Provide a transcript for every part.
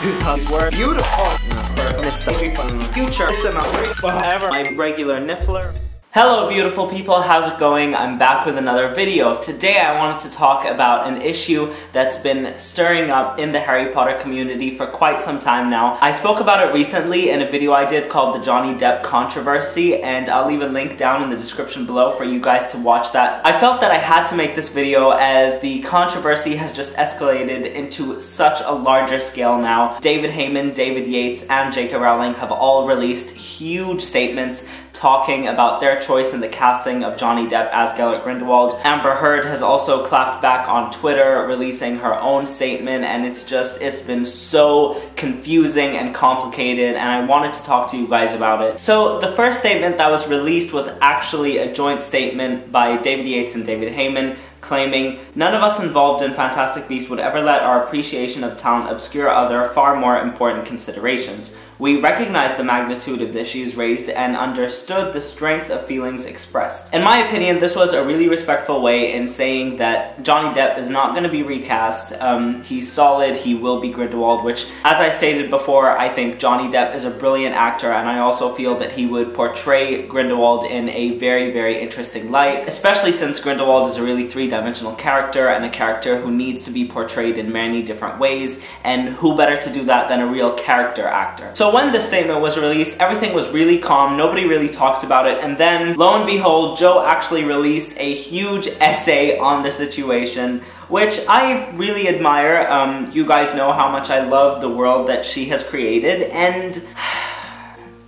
These were beautiful. Future. Forever. My regular niffler. Hello beautiful people, how's it going? I'm back with another video. Today I wanted to talk about an issue that's been stirring up in the Harry Potter community for quite some time now. I spoke about it recently in a video I did called the Johnny Depp controversy, and I'll leave a link down in the description below for you guys to watch that. I felt that I had to make this video as the controversy has just escalated into such a larger scale now. David Heyman, David Yates, and J.K. Rowling have all released huge statements talking about their choice in the casting of Johnny Depp as Gellert Grindelwald. Amber Heard has also clapped back on Twitter, releasing her own statement, and it's been so confusing and complicated, and I wanted to talk to you guys about it. So the first statement that was released was actually a joint statement by David Yates and David Heyman, claiming, "None of us involved in Fantastic Beasts would ever let our appreciation of talent obscure other, far more important considerations. We recognized the magnitude of the issues raised and understood the strength of feelings expressed." In my opinion, this was a really respectful way in saying that Johnny Depp is not going to be recast. He's solid, he will be Grindelwald, which, as I stated before, I think Johnny Depp is a brilliant actor, and I also feel that he would portray Grindelwald in a very, very interesting light, especially since Grindelwald is a really three-dimensional character, and a character who needs to be portrayed in many different ways, and who better to do that than a real character actor. So when this statement was released, everything was really calm, nobody really talked about it, and then, lo and behold, Joe actually released a huge essay on the situation, which I really admire. You guys know how much I love the world that she has created, and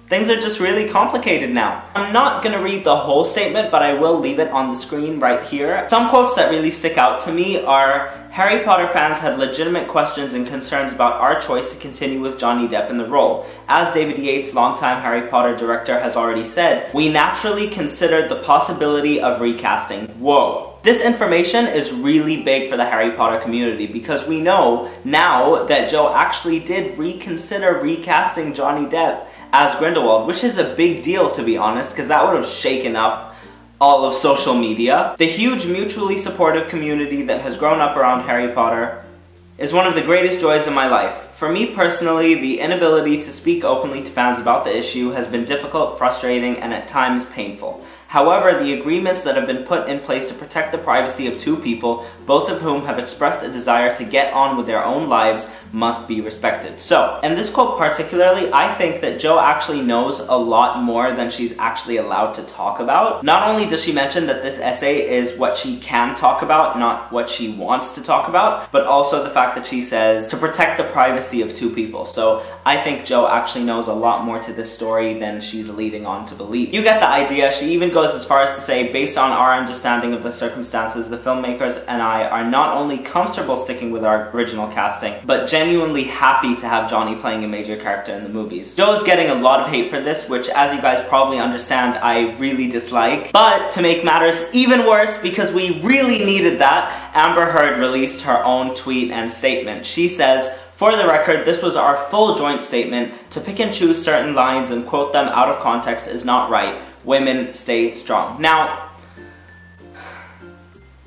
things are just really complicated now. I'm not gonna read the whole statement, but I will leave it on the screen right here. Some quotes that really stick out to me are, "Harry Potter fans had legitimate questions and concerns about our choice to continue with Johnny Depp in the role. As David Yates, longtime Harry Potter director, has already said, we naturally considered the possibility of recasting." Whoa. This information is really big for the Harry Potter community because we know now that Joe actually did reconsider recasting Johnny Depp as Grindelwald, which is a big deal, to be honest, because that would have shaken up all of social media. The huge mutually supportive community that has grown up around Harry Potter is one of the greatest joys of my life. For me personally, the inability to speak openly to fans about the issue has been difficult, frustrating, and at times painful. However, the agreements that have been put in place to protect the privacy of two people, both of whom have expressed a desire to get on with their own lives, must be respected. So, in this quote particularly, I think that Jo actually knows a lot more than she's actually allowed to talk about. Not only does she mention that this essay is what she can talk about, not what she wants to talk about, but also the fact that she says to protect the privacy of two people. So, I think Jo actually knows a lot more to this story than she's leading on to believe. You get the idea. She even goes as far as to say, based on our understanding of the circumstances, the filmmakers and I are not only comfortable sticking with our original casting, but genuinely happy to have Johnny playing a major character in the movies. Joe's getting a lot of hate for this, which, as you guys probably understand, I really dislike. But to make matters even worse, because we really needed that, Amber Heard released her own tweet and statement. She says, "For the record, this was our full joint statement. To pick and choose certain lines and quote them out of context is not right. Women stay strong." Now,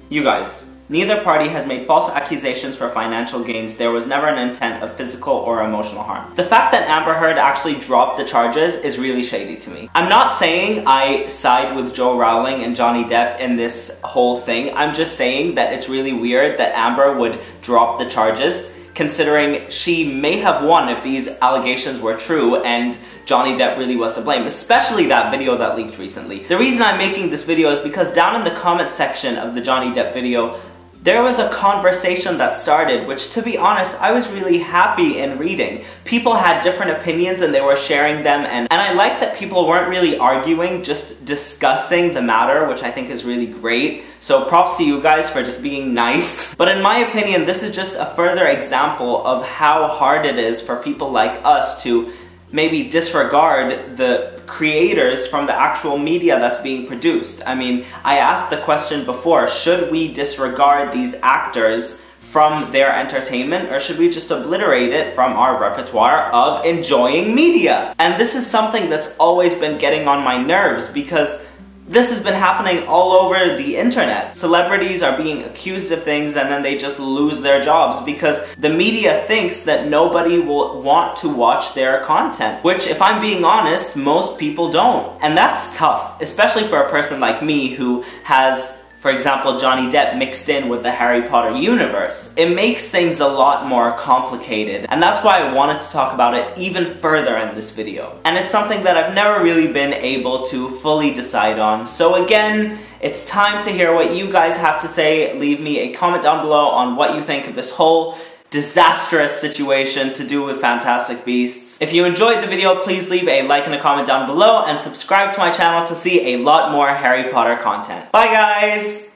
you guys, neither party has made false accusations for financial gains. There was never an intent of physical or emotional harm. The fact that Amber Heard actually dropped the charges is really shady to me. I'm not saying I side with Joe Rowling and Johnny Depp in this whole thing. I'm just saying that it's really weird that Amber would drop the charges, considering she may have won if these allegations were true and Johnny Depp really was to blame, especially that video that leaked recently. The reason I'm making this video is because down in the comment section of the Johnny Depp video, there was a conversation that started, which, to be honest, I was really happy in reading. People had different opinions and they were sharing them, and I like that people weren't really arguing, just discussing the matter, which I think is really great. So props to you guys for just being nice. But in my opinion, this is just a further example of how hard it is for people like us to maybe disregard the creators from the actual media that's being produced. I mean, I asked the question before, should we disregard these actors from their entertainment, or should we just obliterate it from our repertoire of enjoying media? And this is something that's always been getting on my nerves, because This has been happening all over the internet. Celebrities are being accused of things and then they just lose their jobs because the media thinks that nobody will want to watch their content, which, if I'm being honest, most people don't. And that's tough, especially for a person like me who has, for example, Johnny Depp mixed in with the Harry Potter universe. It makes things a lot more complicated, and that's why I wanted to talk about it even further in this video. And it's something that I've never really been able to fully decide on. So again, it's time to hear what you guys have to say. Leave me a comment down below on what you think of this whole disastrous situation to do with Fantastic Beasts. If you enjoyed the video, please leave a like and a comment down below and subscribe to my channel to see a lot more Harry Potter content. Bye guys!